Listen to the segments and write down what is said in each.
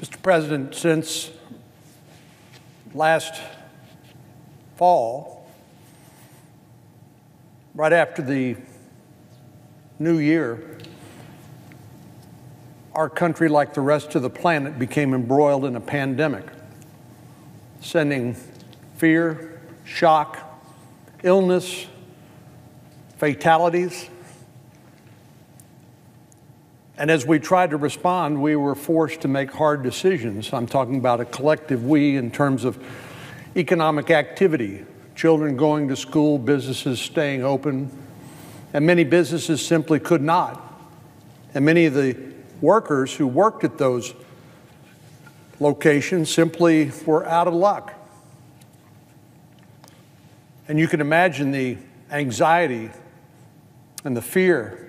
Mr. President, since last fall, right after the new year, our country, like the rest of the planet, became embroiled in a pandemic, sending fear, shock, illness, fatalities. And as we tried to respond, we were forced to make hard decisions. I'm talking about a collective we in terms of economic activity, children going to school, businesses staying open, and many businesses simply could not. And many of the workers who worked at those locations simply were out of luck. And you can imagine the anxiety and the fear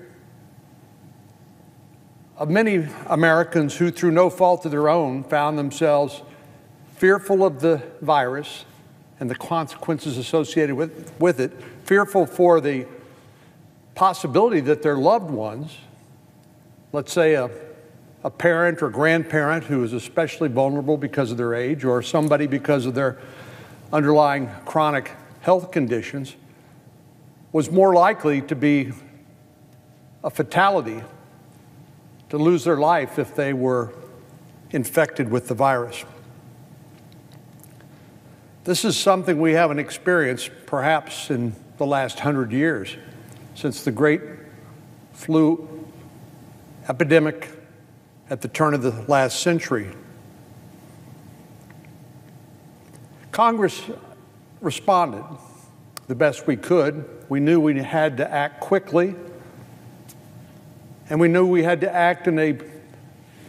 of many Americans who, through no fault of their own, found themselves fearful of the virus and the consequences associated with it, fearful for the possibility that their loved ones, let's say a parent or grandparent who is especially vulnerable because of their age, or somebody because of their underlying chronic health conditions, was more likely to be a fatality, to lose their life if they were infected with the virus. This is something we haven't experienced perhaps in the last 100 years, since the great flu epidemic at the turn of the last century. Congress responded the best we could. We knew we had to act quickly, and we knew we had to act in a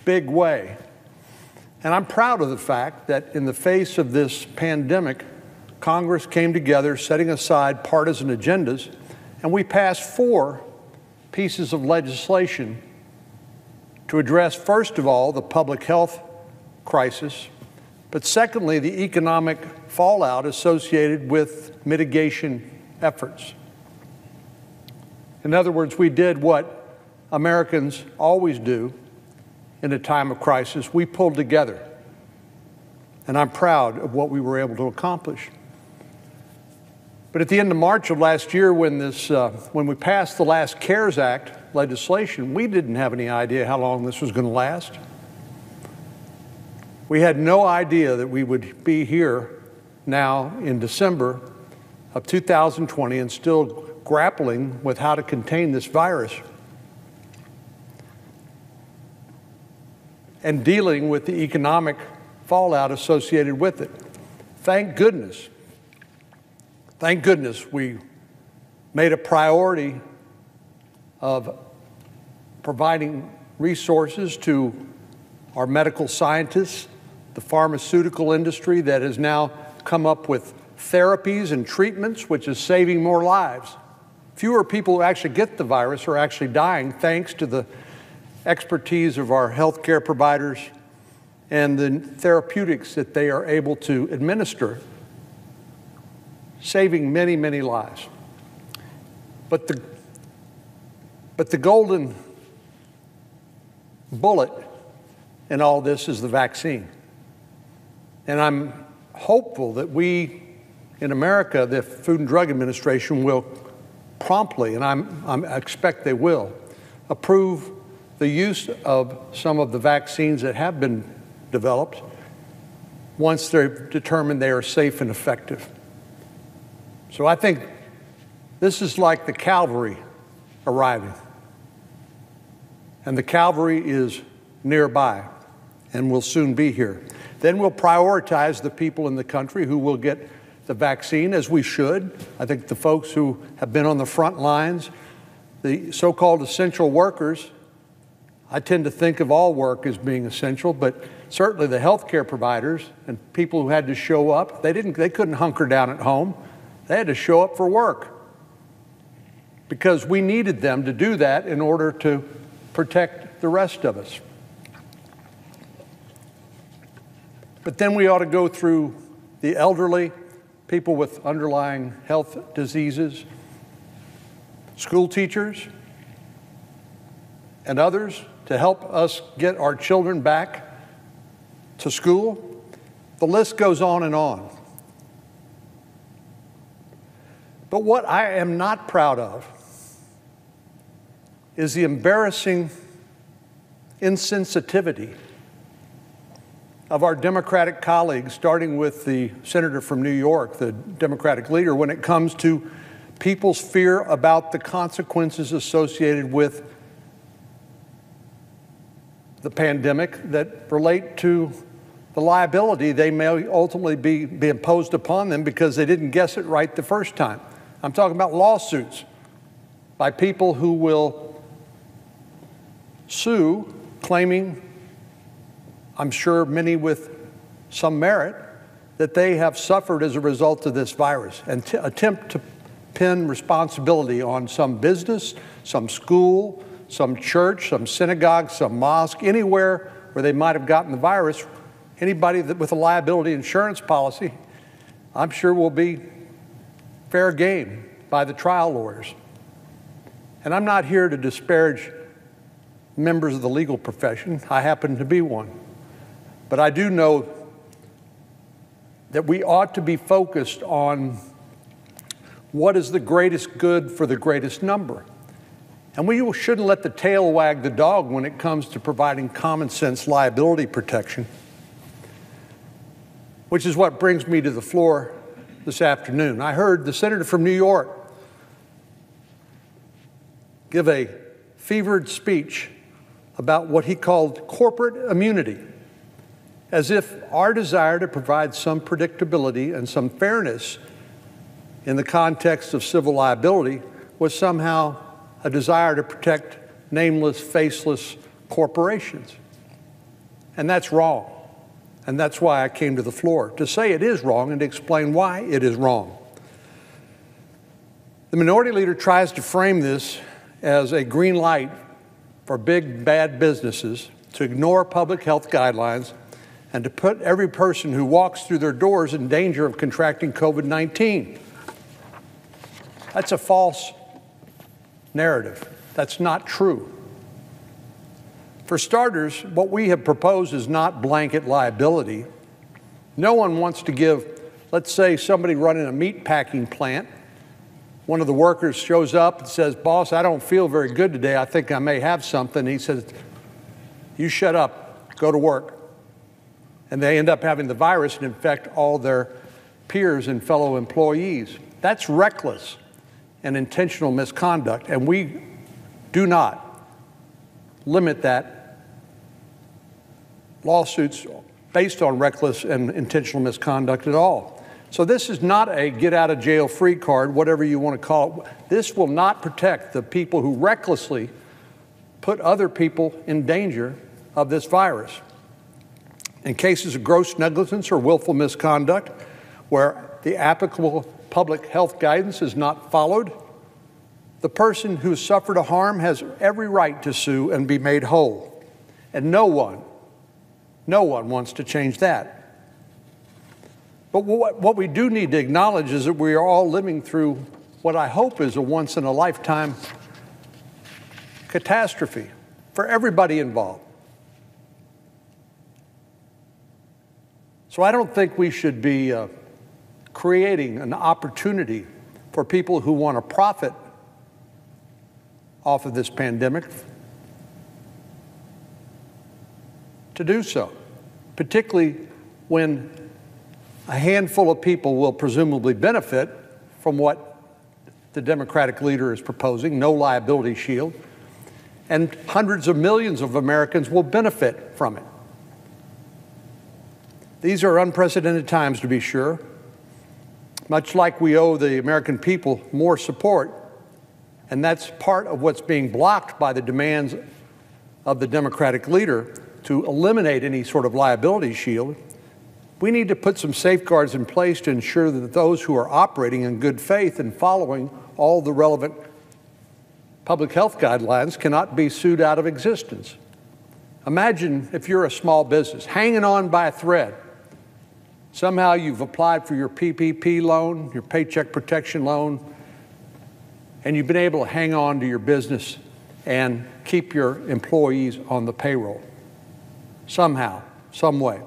big way. And I'm proud of the fact that in the face of this pandemic, Congress came together, setting aside partisan agendas, and we passed 4 pieces of legislation to address, first of all, the public health crisis, but secondly, the economic fallout associated with mitigation efforts. In other words, we did what Americans always do in a time of crisis. We pulled together, and I'm proud of what we were able to accomplish. But at the end of March of last year, when we passed the last CARES Act legislation, we didn't have any idea how long this was going to last. We had no idea that we would be here now in December of 2020 and still grappling with how to contain this virus and dealing with the economic fallout associated with it. Thank goodness we made a priority of providing resources to our medical scientists, the pharmaceutical industry that has now come up with therapies and treatments, which is saving more lives. Fewer people who actually get the virus are actually dying thanks to the expertise of our healthcare providers and the therapeutics that they are able to administer, saving many, many lives. But the golden bullet in all this is the vaccine. And I'm hopeful that we in America, the Food and Drug Administration, will promptly, and I expect they will, approve the use of some of the vaccines that have been developed once they're determined they are safe and effective. So I think this is like the cavalry arriving. And the cavalry is nearby and will soon be here. Then we'll prioritize the people in the country who will get the vaccine, as we should. I think the folks who have been on the front lines, the so-called essential workers, I tend to think of all work as being essential, but certainly the healthcare providers and people who had to show up, they couldn't hunker down at home. They had to show up for work because we needed them to do that in order to protect the rest of us. But then we ought to go through the elderly, people with underlying health diseases, school teachers, and others to help us get our children back to school. The list goes on and on. But what I am not proud of is the embarrassing insensitivity of our Democratic colleagues, starting with the senator from New York, the Democratic leader, when it comes to people's fear about the consequences associated with the pandemic that relate to the liability they may ultimately be imposed upon them because they didn't guess it right the first time. I'm talking about lawsuits by people who will sue, claiming, I'm sure many with some merit, that they have suffered as a result of this virus, and attempt to pin responsibility on some business, some school, some church, some synagogue, some mosque, anywhere where they might have gotten the virus. Anybody with a liability insurance policy, I'm sure will be fair game by the trial lawyers. And I'm not here to disparage members of the legal profession. I happen to be one. But I do know that we ought to be focused on what is the greatest good for the greatest number. And we shouldn't let the tail wag the dog when it comes to providing common sense liability protection, which is what brings me to the floor this afternoon. I heard the senator from New York give a fevered speech about what he called corporate immunity, as if our desire to provide some predictability and some fairness in the context of civil liability was somehow a desire to protect nameless, faceless corporations. And that's wrong. And that's why I came to the floor, to say it is wrong and to explain why it is wrong. The minority leader tries to frame this as a green light for big, bad businesses to ignore public health guidelines and to put every person who walks through their doors in danger of contracting COVID-19. That's a false narrative. That's not true. For starters, what we have proposed is not blanket liability. No one wants to give, let's say somebody running a meat packing plant, one of the workers shows up and says, "Boss, I don't feel very good today. I think I may have something." He says, "You shut up, go to work." And they end up having the virus and infect all their peers and fellow employees. That's reckless and intentional misconduct, and we do not limit that lawsuits based on reckless and intentional misconduct at all. So this is not a get-out-of-jail-free card, whatever you want to call it. This will not protect the people who recklessly put other people in danger of this virus. In cases of gross negligence or willful misconduct, where the applicable public health guidance is not followed, the person who suffered a harm has every right to sue and be made whole. And no one wants to change that. But what we do need to acknowledge is that we are all living through what I hope is a once-in-a-lifetime catastrophe for everybody involved. So I don't think we should be creating an opportunity for people who want to profit off of this pandemic to do so, particularly when a handful of people will presumably benefit from what the Democratic leader is proposing, no liability shield, and hundreds of millions of Americans will benefit from it. These are unprecedented times, to be sure. Much like we owe the American people more support, and that's part of what's being blocked by the demands of the Democratic leader to eliminate any sort of liability shield. We need to put some safeguards in place to ensure that those who are operating in good faith and following all the relevant public health guidelines cannot be sued out of existence. Imagine if you're a small business hanging on by a thread. Somehow you've applied for your PPP loan, your Paycheck Protection loan, and you've been able to hang on to your business and keep your employees on the payroll. Somehow, some way.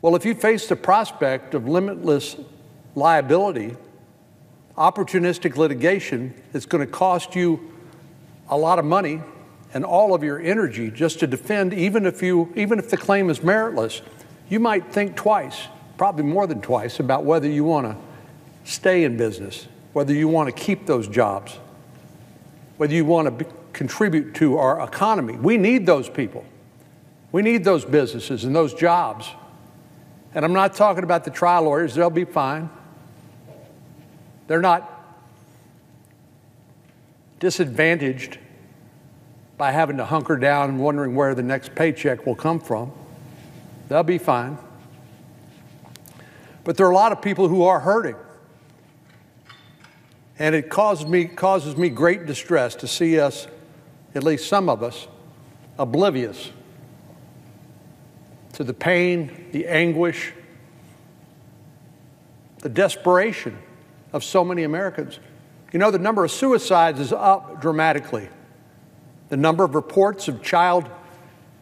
Well, if you face the prospect of limitless liability, opportunistic litigation, it's going to cost you a lot of money and all of your energy just to defend, even if the claim is meritless, you might think twice, probably more than twice, about whether you want to stay in business, whether you want to keep those jobs, whether you want to contribute to our economy. We need those people. We need those businesses and those jobs. And I'm not talking about the trial lawyers. They'll be fine. They're not disadvantaged by having to hunker down and wondering where the next paycheck will come from. They'll be fine. But there are a lot of people who are hurting. And it causes me great distress to see us, at least some of us, oblivious to the pain, the anguish, the desperation of so many Americans. You know, the number of suicides is up dramatically. The number of reports of child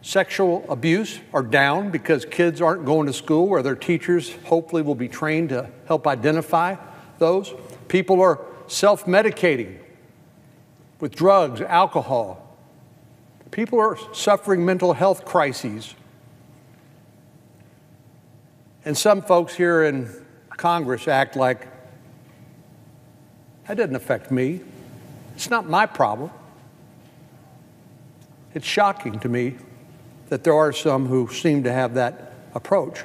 sexual abuse are down because kids aren't going to school where their teachers hopefully will be trained to help identify those. People are self-medicating with drugs, alcohol. People are suffering mental health crises. And some folks here in Congress act like, that doesn't affect me. It's not my problem. It's shocking to me that there are some who seem to have that approach.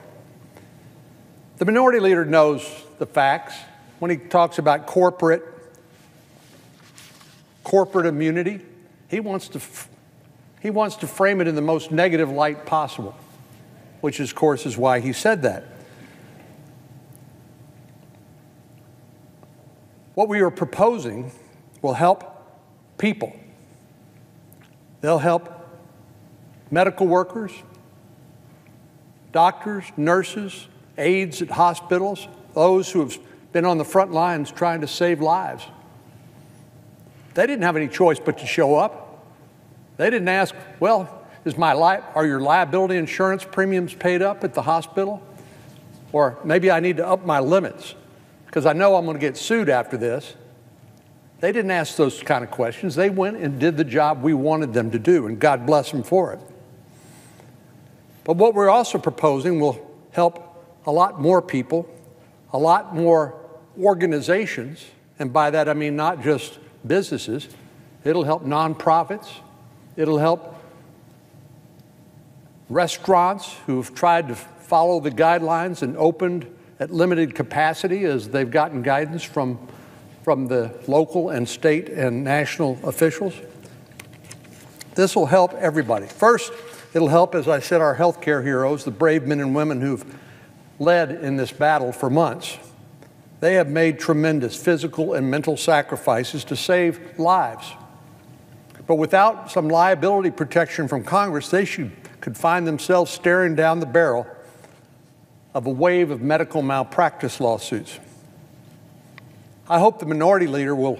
The minority leader knows the facts when he talks about corporate immunity. He wants to frame it in the most negative light possible, which, of course, is why he said that. What we are proposing will help people. They'll help medical workers, doctors, nurses, aides at hospitals, those who have been on the front lines trying to save lives. They didn't have any choice but to show up. They didn't ask, well, are your liability insurance premiums paid up at the hospital? Or maybe I need to up my limits because I know I'm going to get sued after this. They didn't ask those kind of questions. They went and did the job we wanted them to do, and God bless them for it. But what we're also proposing will help a lot more people, a lot more organizations, and by that I mean not just businesses. It'll help nonprofits. It'll help restaurants who've tried to follow the guidelines and opened at limited capacity as they've gotten guidance from the local and state and national officials. This will help everybody. First, it'll help, as I said, our healthcare heroes, the brave men and women who've led in this battle for months. They have made tremendous physical and mental sacrifices to save lives. But without some liability protection from Congress, they could find themselves staring down the barrel of a wave of medical malpractice lawsuits. I hope the minority leader will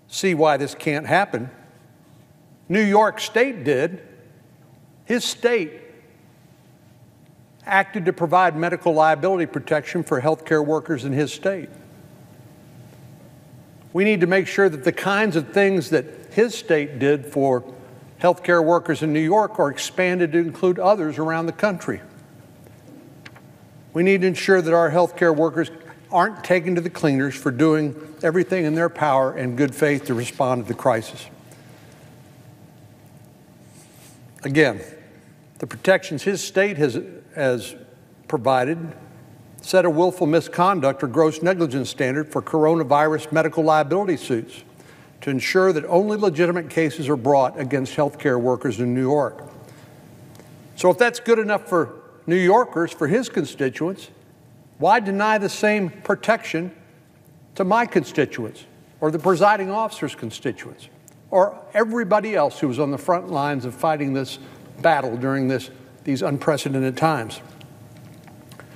see why this can't happen. New York State did. His state acted to provide medical liability protection for healthcare workers in his state. We need to make sure that the kinds of things that his state did for healthcare workers in New York are expanded to include others around the country. We need to ensure that our healthcare workers aren't taken to the cleaners for doing everything in their power in good faith to respond to the crisis. Again, the protections his state has provided set a willful misconduct or gross negligence standard for coronavirus medical liability suits to ensure that only legitimate cases are brought against healthcare workers in New York. So if that's good enough for New Yorkers, for his constituents, why deny the same protection to my constituents or the presiding officer's constituents or everybody else who was on the front lines of fighting this battle during these unprecedented times?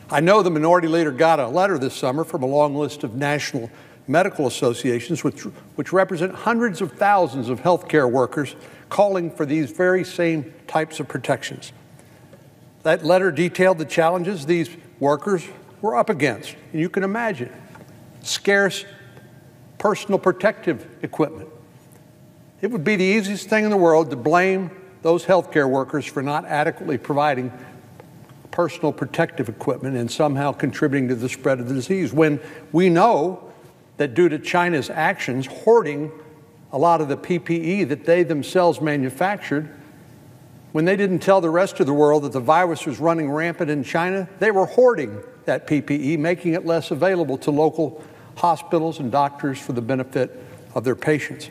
I know the minority leader got a letter this summer from a long list of national medical associations which represent hundreds of thousands of healthcare workers calling for these very same types of protections. That letter detailed the challenges these workers were up against. And you can imagine scarce personal protective equipment. It would be the easiest thing in the world to blame those healthcare workers for not adequately providing personal protective equipment and somehow contributing to the spread of the disease, when we know that due to China's actions hoarding a lot of the PPE that they themselves manufactured, when they didn't tell the rest of the world that the virus was running rampant in China, they were hoarding that PPE, making it less available to local hospitals and doctors for the benefit of their patients.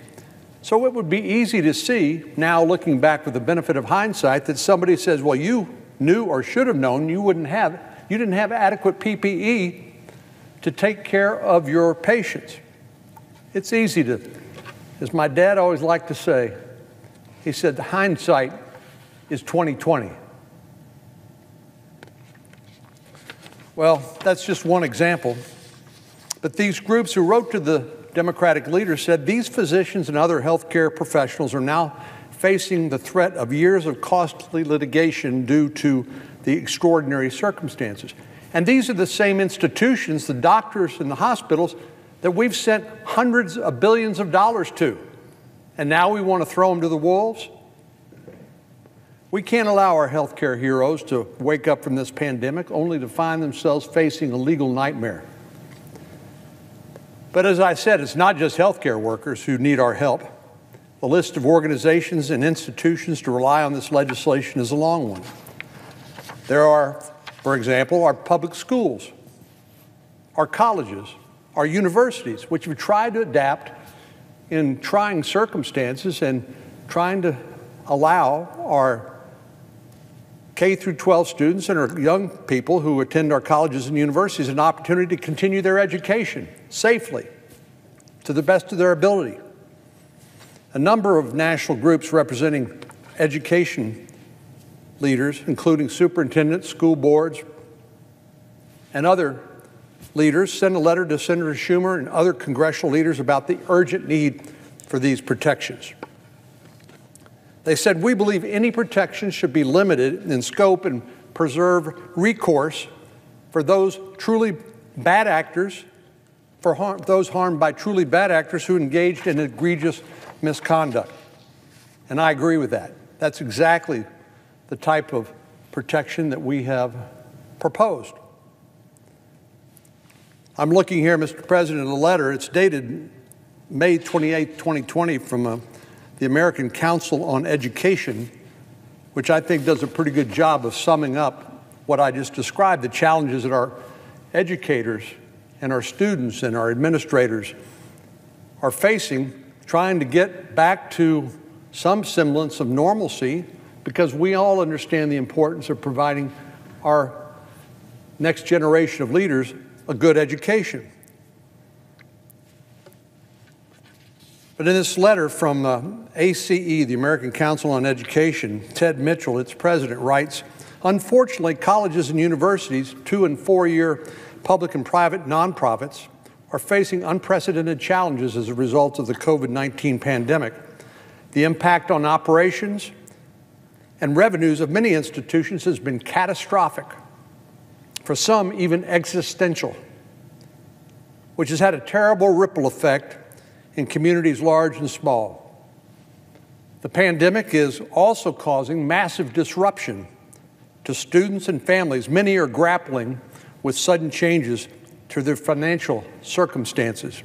So it would be easy to see, now looking back with the benefit of hindsight, that somebody says, well, you knew or should have known you didn't have adequate PPE to take care of your patients. It's easy to, as my dad always liked to say, he said, hindsight is 20/20. Well, that's just one example. But these groups who wrote to the Democratic leaders said these physicians and other healthcare professionals are now facing the threat of years of costly litigation due to the extraordinary circumstances. And these are the same institutions, the doctors and the hospitals, that we've sent hundreds of billions of dollars to. And now we want to throw them to the wolves? We can't allow our healthcare heroes to wake up from this pandemic only to find themselves facing a legal nightmare. But as I said, it's not just healthcare workers who need our help. The list of organizations and institutions to rely on this legislation is a long one. There are, for example, our public schools, our colleges, our universities, which have tried to adapt in trying circumstances and trying to allow our K through 12 students and our young people who attend our colleges and universities an opportunity to continue their education safely to the best of their ability. A number of national groups representing education leaders, including superintendents, school boards, and other leaders, sent a letter to Senator Schumer and other congressional leaders about the urgent need for these protections. They said, we believe any protections should be limited in scope and preserve recourse for those truly bad actors, for those harmed by truly bad actors who engaged in egregious misconduct. And I agree with that. That's exactly the type of protection that we have proposed. I'm looking here, Mr. President, at a letter. It's dated May 28, 2020 from the American Council on Education, which I think does a pretty good job of summing up what I just described, the challenges that our educators and our students and our administrators are facing, trying to get back to some semblance of normalcy, because we all understand the importance of providing our next generation of leaders a good education. But in this letter from ACE, the American Council on Education, Ted Mitchell, its president, writes, unfortunately, colleges and universities, 2- and 4-year public and private nonprofits, are facing unprecedented challenges as a result of the COVID-19 pandemic. The impact on operations and revenues of many institutions has been catastrophic, for some even existential, which has had a terrible ripple effect in communities large and small. The pandemic is also causing massive disruption to students and families. Many are grappling with sudden changes to their financial circumstances.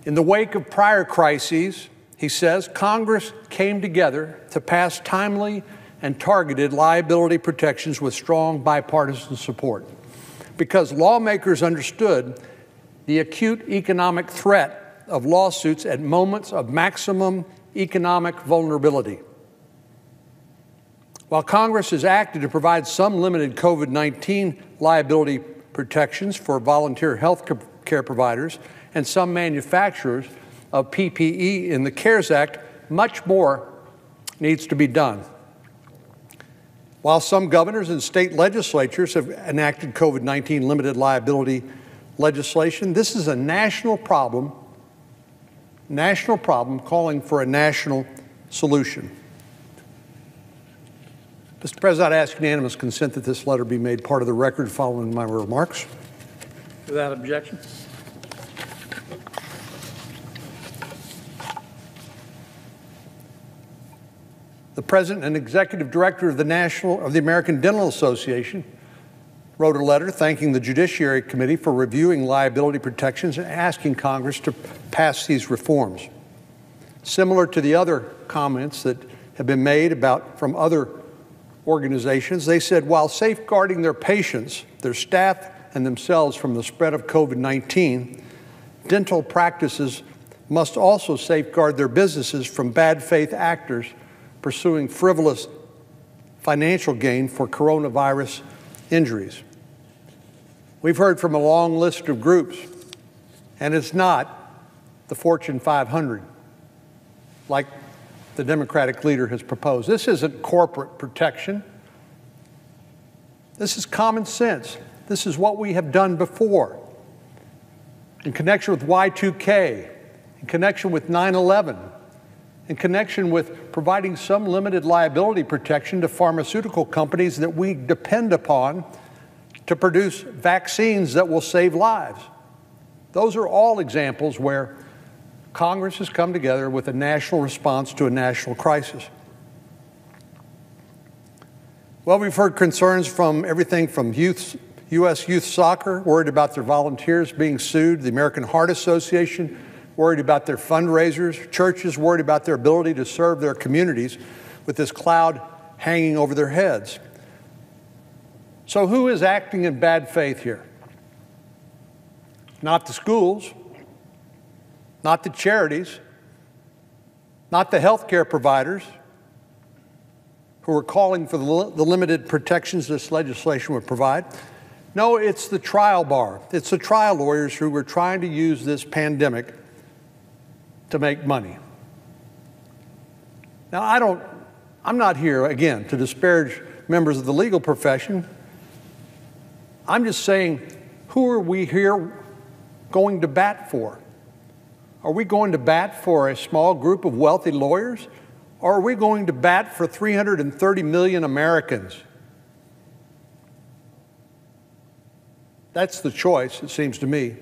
In the wake of prior crises, he says, Congress came together to pass timely and targeted liability protections with strong bipartisan support, because lawmakers understood the acute economic threat of lawsuits at moments of maximum economic vulnerability. While Congress has acted to provide some limited COVID-19 liability protections for volunteer health care providers and some manufacturers of PPE in the CARES Act, much more needs to be done. While some governors and state legislatures have enacted COVID-19 limited liability legislation, this is a national problem calling for a national solution. Mr. President, I ask unanimous consent that this letter be made part of the record following my remarks. Without objection. The President and Executive Director of the American Dental Association wrote a letter thanking the Judiciary Committee for reviewing liability protections and asking Congress to pass these reforms. Similar to the other comments that have been made from other organizations, they said while safeguarding their patients, their staff, and themselves from the spread of COVID-19, dental practices must also safeguard their businesses from bad faith actors pursuing frivolous financial gain for coronavirus injuries. We've heard from a long list of groups, and it's not the Fortune 500 like the Democratic leader has proposed. This isn't corporate protection. This is common sense. This is what we have done before in connection with Y2K, in connection with 9/11, in connection with providing some limited liability protection to pharmaceutical companies that we depend upon to produce vaccines that will save lives. Those are all examples where Congress has come together with a national response to a national crisis. Well, we've heard concerns from everything from U.S. youth soccer, worried about their volunteers being sued, the American Heart Association, worried about their fundraisers, churches worried about their ability to serve their communities with this cloud hanging over their heads. So who is acting in bad faith here? Not the schools, not the charities, not the healthcare providers who are calling for the limited protections this legislation would provide. No, it's the trial bar. It's the trial lawyers who were trying to use this pandemic to make money. Now, I'm not here, again, to disparage members of the legal profession. I'm just saying, who are we here going to bat for? Are we going to bat for a small group of wealthy lawyers, or are we going to bat for 330 million Americans? That's the choice, it seems to me.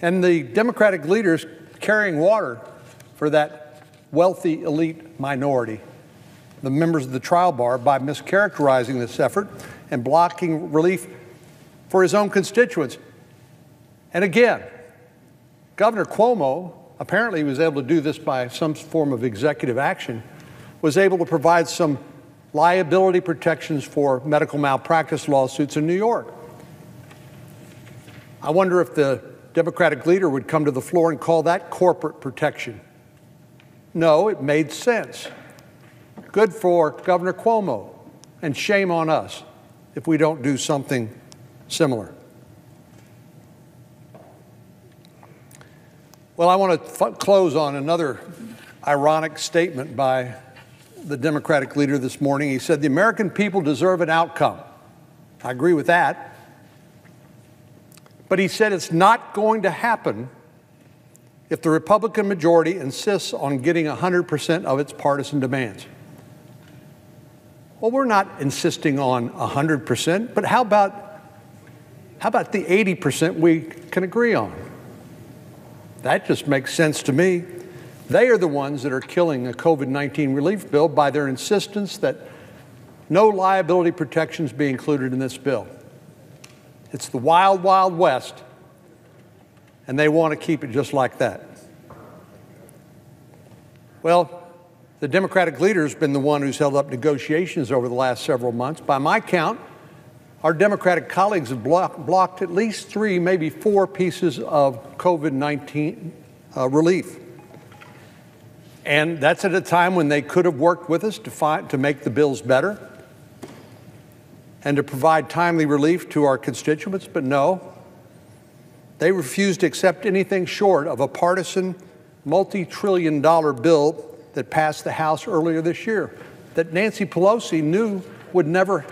And the Democratic leaders carrying water for that wealthy elite minority, the members of the trial bar, by mischaracterizing this effort and blocking relief for his own constituents. And again, Governor Cuomo apparently was able to do this by some form of executive action, was able to provide some liability protections for medical malpractice lawsuits in New York. I wonder if the Democratic leader would come to the floor and call that corporate protection. No, it made sense. Good for Governor Cuomo, and shame on us if we don't do something similar. Well, I want to close on another ironic statement by the Democratic leader this morning. He said, the American people deserve an outcome. I agree with that. But he said it's not going to happen if the Republican majority insists on getting 100% of its partisan demands. Well, we're not insisting on 100%, but how about the 80% we can agree on? That just makes sense to me. They are the ones that are killing a COVID-19 relief bill by their insistence that no liability protections be included in this bill. It's the wild, wild west, and they want to keep it just like that. Well, the Democratic leader has been the one who's held up negotiations over the last several months. By my count, our Democratic colleagues have blocked at least 3, maybe 4 pieces of COVID-19 relief. And that's at a time when they could have worked with us to make the bills better and to provide timely relief to our constituents, but no, they refused to accept anything short of a partisan multi-trillion-dollar bill that passed the House earlier this year, that Nancy Pelosi knew would never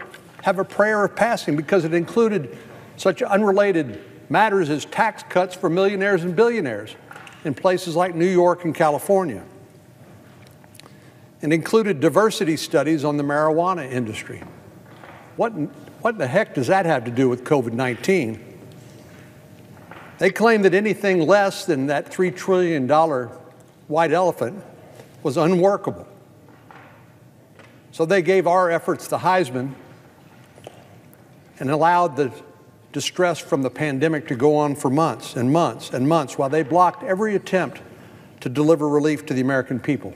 have a prayer of passing because it included such unrelated matters as tax cuts for millionaires and billionaires in places like New York and California. and included diversity studies on the marijuana industry. What the heck does that have to do with COVID-19? They claim that anything less than that $3 trillion white elephant was unworkable. So they gave our efforts the Heisman and allowed the distress from the pandemic to go on for months and months and months while they blocked every attempt to deliver relief to the American people.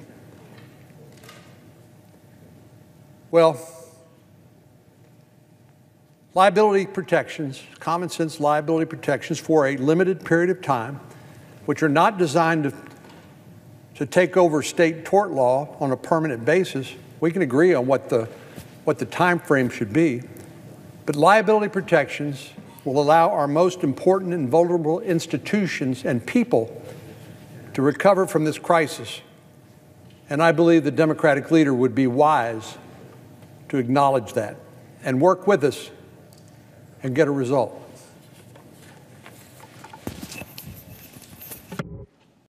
Well, liability protections, common sense liability protections for a limited period of time, which are not designed to take over state tort law on a permanent basis. We can agree on what the time frame should be, but liability protections will allow our most important and vulnerable institutions and people to recover from this crisis. And I believe the Democratic leader would be wise to acknowledge that and work with us and get a result.